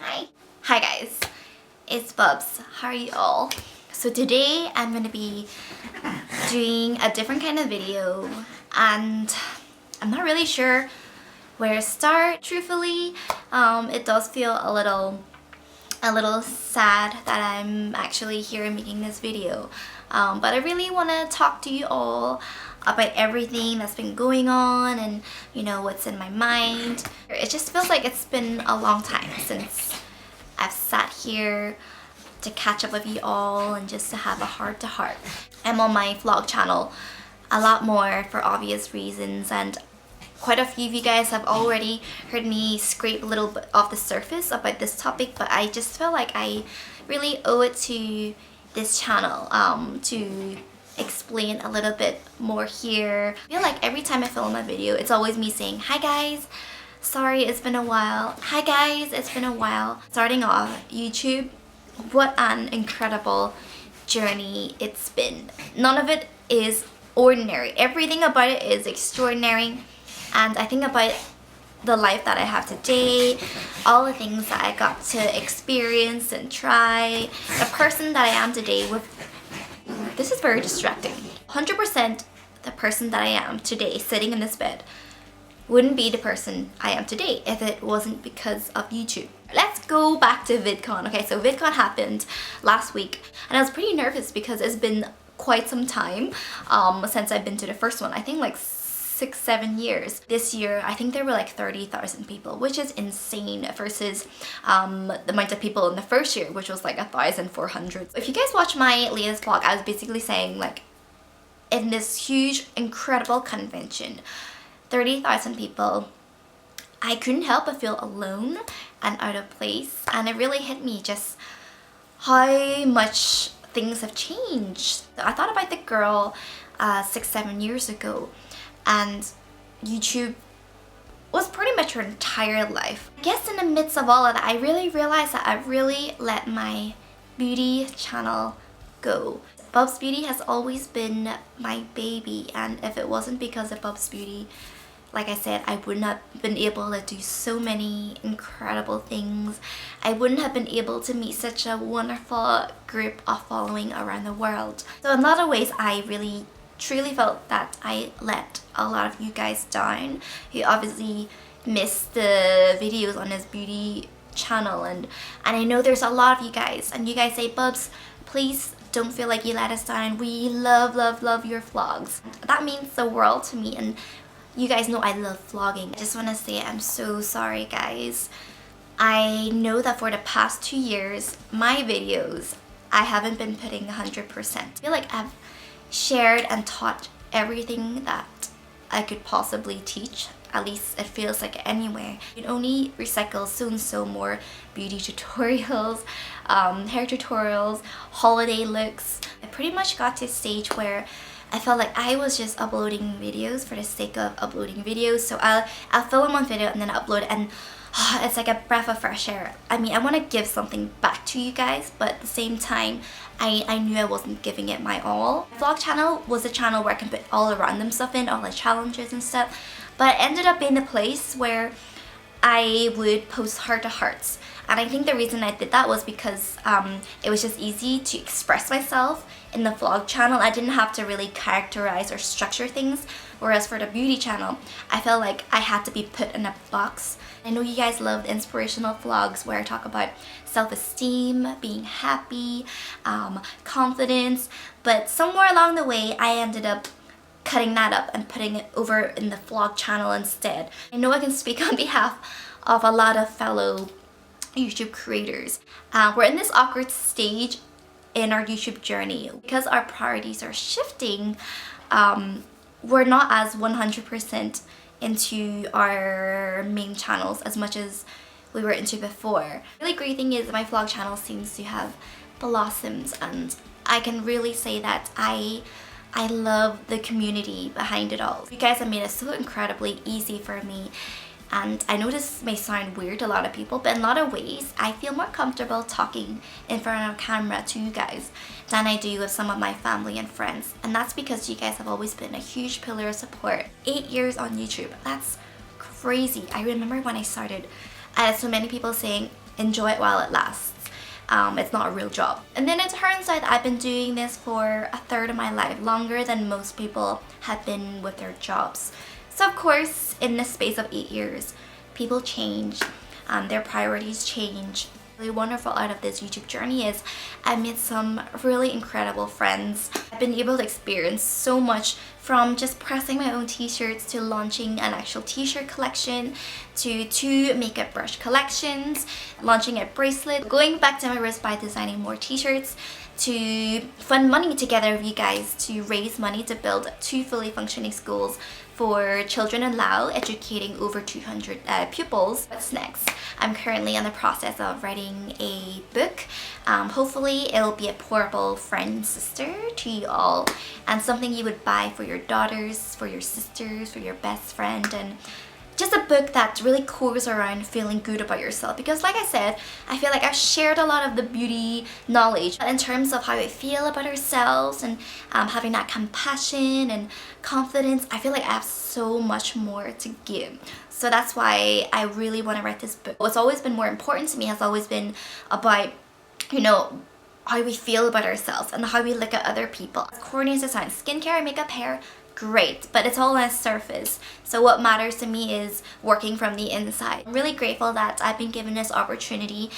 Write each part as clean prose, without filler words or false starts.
Hi. Hi guys, it's Bubs. How are you all? So today I'm gonna be doing a different kind of video and I'm not really sure where to start. Truthfully, it does feel a little sad that I'm actually here making this video. But I really want to talk to you all about everything that's been going on and what's in my mind. It just feels like it's been a long time since I've sat here to catch up with you all and just to have a heart-to-heart. I'm on my vlog channel a lot more for obvious reasons, and quite a few of you guys have already heard me scrape a little bit off the surface about this topic, but I just feel like I really owe it to this channel to explain a little bit more here. I feel like every time I film a video, it's always me saying, hi guys, sorry it's been a while. Hi guys, it's been a while. Starting off, YouTube, what an incredible journey it's been. None of it is ordinary. Everything about it is extraordinary. And I think about the life that I have today, all the things that I got to experience and try, the person that I am today with, this is very distracting. 100% the person that I am today sitting in this bed wouldn't be the person I am today if it wasn't because of YouTube. Let's go back to VidCon. Okay, so VidCon happened last week and I was pretty nervous because it's been quite some time since I've been to the first one. I think like 6-7 years. This year I think there were like 30,000 people, which is insane versus the amount of people in the first year, which was like 1,400. If you guys watch my latest vlog, I was basically saying like in this huge incredible convention, 30,000 people, I couldn't help but feel alone and out of place, and it really hit me just how much things have changed. I thought about the girl 6-7 years ago, and YouTube was pretty much her entire life. I guess in the midst of all of that, I really realized that I really let my beauty channel go. Bubzbeauty has always been my baby, and if it wasn't because of Bubzbeauty, like I said, I wouldn't have been able to do so many incredible things. I wouldn't have been able to meet such a wonderful group of following around the world. So in a lot of ways, I really truly felt that I let a lot of you guys down who obviously missed the videos on his beauty channel, and I know there's a lot of you guys, and you guys say, Bubs, please don't feel like you let us down. We love your vlogs. That means the world to me, and you guys know I love vlogging. I just want to say I'm so sorry guys. I know that for the past 2 years, my videos, I haven't been putting 100%. I feel like I've shared and taught everything that I could possibly teach. At least it feels like anyway. You can only recycle so and so more beauty tutorials, hair tutorials, holiday looks. I pretty much got to a stage where I felt like I was just uploading videos for the sake of uploading videos. So I'll film one video and then upload it, and it's like a breath of fresh air. I mean, I want to give something back to you guys, but at the same time, I knew I wasn't giving it my all. My vlog channel was a channel where I can put all the random stuff in, all the challenges and stuff, but it ended up being a place where I would post heart-to-hearts. And I think the reason I did that was because it was just easy to express myself in the vlog channel. I didn't have to really characterize or structure things, whereas for the beauty channel, I felt like I had to be put in a box. I know you guys love inspirational vlogs where I talk about self-esteem, being happy, confidence, but somewhere along the way, I ended up cutting that up and putting it over in the vlog channel instead. I know I can speak on behalf of a lot of fellow YouTube creators. We're in this awkward stage in our YouTube journey because our priorities are shifting. We're not as 100% into our main channels as much as we were into before. The really great thing is my vlog channel seems to have blossomed, and I can really say that I love the community behind it all. You guys have made it so incredibly easy for me, and I know this may sound weird to a lot of people, but in a lot of ways I feel more comfortable talking in front of camera to you guys than I do with some of my family and friends, and that's because you guys have always been a huge pillar of support. 8 years on YouTube, that's crazy. I remember when I started, I had so many people saying, enjoy it while it lasts. It's not a real job. And then it turns out I've been doing this for a third of my life, longer than most people have been with their jobs. So of course, in the space of 8 years, people change, their priorities change. Really wonderful out of this YouTube journey is I made some really incredible friends. I've been able to experience so much, from just pressing my own t-shirts to launching an actual t-shirt collection to 2 makeup brush collections, launching a bracelet, going back to my roots by designing more t-shirts, to fund money together with you guys to raise money to build 2 fully functioning schools for children in Laos, educating over 200 pupils. What's next? I'm currently in the process of writing a book. Hopefully it'll be a portable friend sister to you all, and something you would buy for your daughters, for your sisters, for your best friend, and just a book that really cores around feeling good about yourself. Because like I said, I feel like I've shared a lot of the beauty knowledge, but in terms of how we feel about ourselves and having that compassion and confidence, I feel like I have so much more to give. So that's why I really want to write this book. What's always been more important to me has always been about, you know, how we feel about ourselves and how we look at other people. As corny as it sounds, skincare, makeup, hair, great, but it's all on a surface. So what matters to me is working from the inside. I'm really grateful that I've been given this opportunity,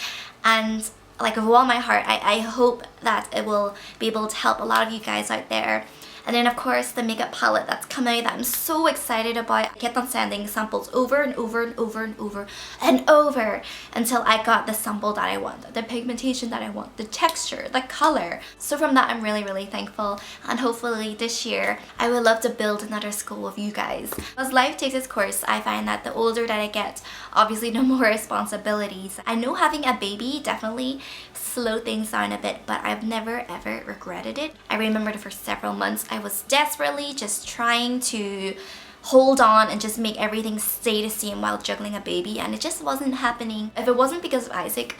and like with all my heart, I hope that it will be able to help a lot of you guys out there. And then of course the makeup palette that's coming that I'm so excited about. I kept on sending samples over and over and over and over and over until I got the sample that I want, the pigmentation that I want, the texture, the color. So from that I'm really thankful, and hopefully this year I would love to build another school with you guys. As life takes its course, I find that the older that I get, obviously no more responsibilities. I know having a baby definitely slow things down a bit, but I've never ever regretted it. I remember the first several months I was desperately just trying to hold on and just make everything stay the same while juggling a baby, and it just wasn't happening. If it wasn't because of Isaac,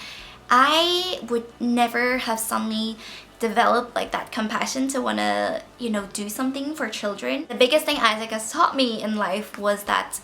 I would never have suddenly developed like that compassion to want to, you know, do something for children. The biggest thing Isaac has taught me in life was that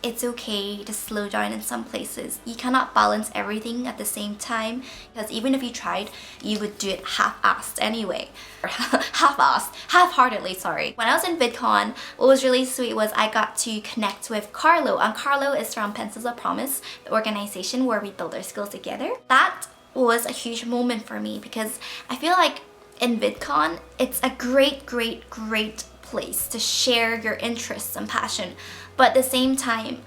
it's okay to slow down in some places. You cannot balance everything at the same time, because even if you tried, you would do it half-assed anyway. Or half-heartedly, sorry. When I was in VidCon, what was really sweet was I got to connect with Carlo, and Carlo is from Pencils of Promise, the organization where we build our skills together. That was a huge moment for me, because I feel like in VidCon, it's a great place to share your interests and passion, but at the same time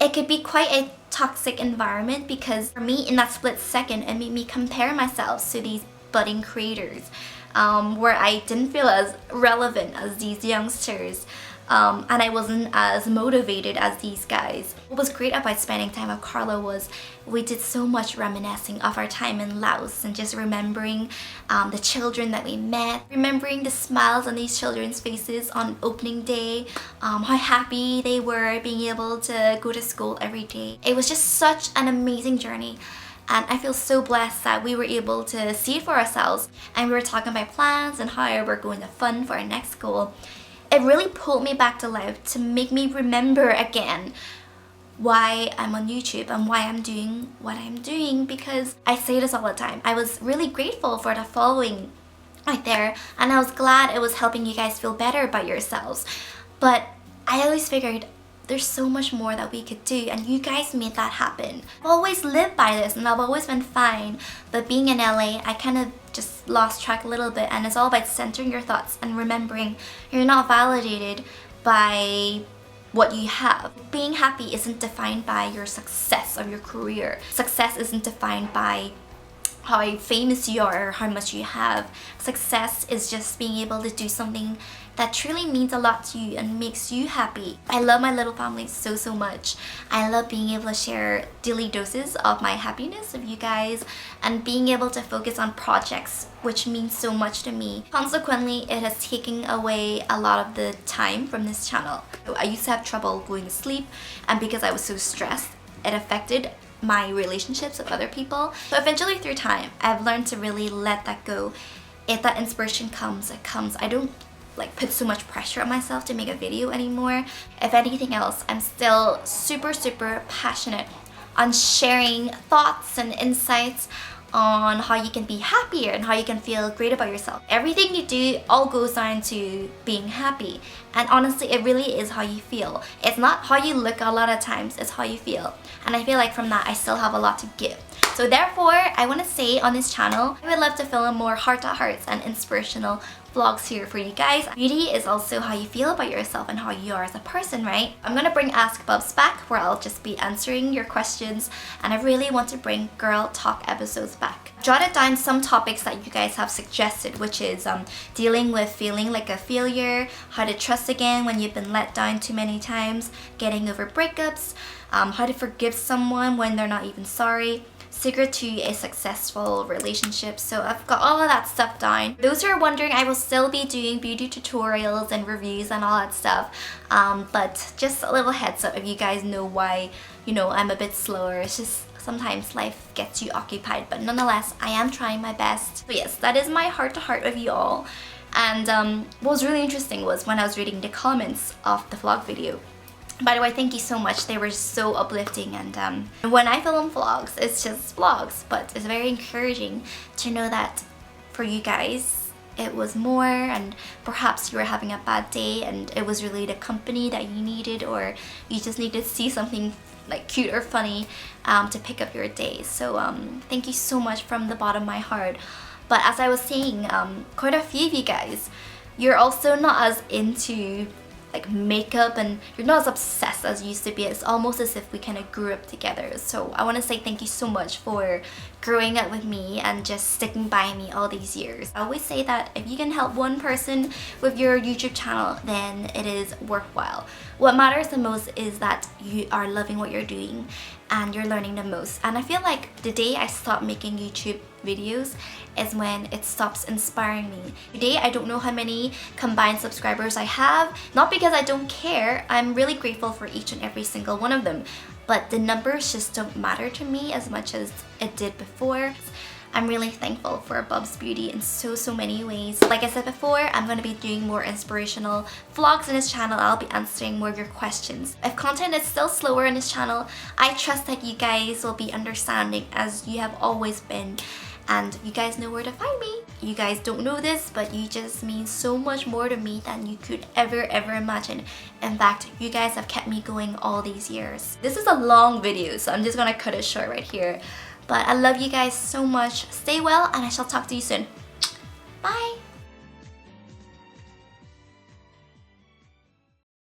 it could be quite a toxic environment, because for me in that split second it made me compare myself to these budding creators, where I didn't feel as relevant as these youngsters, and I wasn't as motivated as these guys. What was great about spending time with Carlo was we did so much reminiscing of our time in Laos, and just remembering the children that we met, remembering the smiles on these children's faces on opening day, how happy they were being able to go to school every day. It was just such an amazing journey. And I feel so blessed that we were able to see it for ourselves, and we were talking about plans and how we're going to fund for our next school. It really pulled me back to life to make me remember again why I'm on YouTube and why I'm doing what I'm doing, because I say this all the time. I was really grateful for the following out there, and I was glad it was helping you guys feel better about yourselves. But I always figured there's so much more that we could do, and you guys made that happen. I've always lived by this and I've always been fine, but being in LA, I kind of just lost track a little bit, and it's all about centering your thoughts and remembering you're not validated by what you have. Being happy isn't defined by your success or your career. Success isn't defined by how famous you are or how much you have. Success is just being able to do something that truly means a lot to you and makes you happy. I love my little family so much. I love being able to share daily doses of my happiness with you guys, and being able to focus on projects which means so much to me. Consequently, it has taken away a lot of the time from this channel. I used to have trouble going to sleep, and because I was so stressed, it affected my relationships with other people. So eventually through time, I've learned to really let that go. If that inspiration comes, it comes. I don't like put so much pressure on myself to make a video anymore. If anything else, I'm still super passionate on sharing thoughts and insights on how you can be happier and how you can feel great about yourself. Everything you do all goes down to being happy, and honestly it really is how you feel. It's not how you look a lot of times, it's how you feel, and I feel like from that I still have a lot to give. So therefore, I want to say on this channel, I would love to film more heart-to-hearts and inspirational vlogs here for you guys. Beauty is also how you feel about yourself and how you are as a person, right? I'm gonna bring Ask Bubs back, where I'll just be answering your questions, and I really want to bring girl talk episodes back. Jotted down some topics that you guys have suggested, which is dealing with feeling like a failure, how to trust again when you've been let down too many times, getting over breakups, how to forgive someone when they're not even sorry, secret to a successful relationship. So I've got all of that stuff down. Those who are wondering, I will still be doing beauty tutorials and reviews and all that stuff, but just a little heads up if you guys know why, you know, I'm a bit slower. It's just sometimes life gets you occupied, but nonetheless I am trying my best. But yes, that is my heart-to-heart with you all. And what was really interesting was when I was reading the comments of the vlog video. By the way, thank you so much. They were so uplifting, and when I film vlogs, it's just vlogs, but it's very encouraging to know that for you guys it was more, and perhaps you were having a bad day and it was really the company that you needed, or you just needed to see something like cute or funny to pick up your day. So thank you so much from the bottom of my heart. But as I was saying, quite a few of you guys, you're also not as into like makeup, and you're not as obsessed as you used to be. It's almost as if we kind of grew up together. So I want to say thank you so much for growing up with me and just sticking by me all these years. I always say that if you can help one person with your YouTube channel, then it is worthwhile. What matters the most is that you are loving what you're doing and you're learning the most. And I feel like the day I stop making YouTube videos is when it stops inspiring me. Today I don't know how many combined subscribers I have, not because I don't care. I'm really grateful for each and every single one of them, but the numbers just don't matter to me as much as it did before. I'm really thankful for Bubzbeauty in so many ways. Like I said before, I'm going to be doing more inspirational vlogs on this channel. I'll be answering more of your questions. If content is still slower on this channel, I trust that you guys will be understanding, as you have always been, and you guys know where to find me. You guys don't know this, but you just mean so much more to me than you could ever imagine. In fact, you guys have kept me going all these years. This is a long video, so I'm just gonna cut it short right here. But I love you guys so much. Stay well, and I shall talk to you soon. Bye!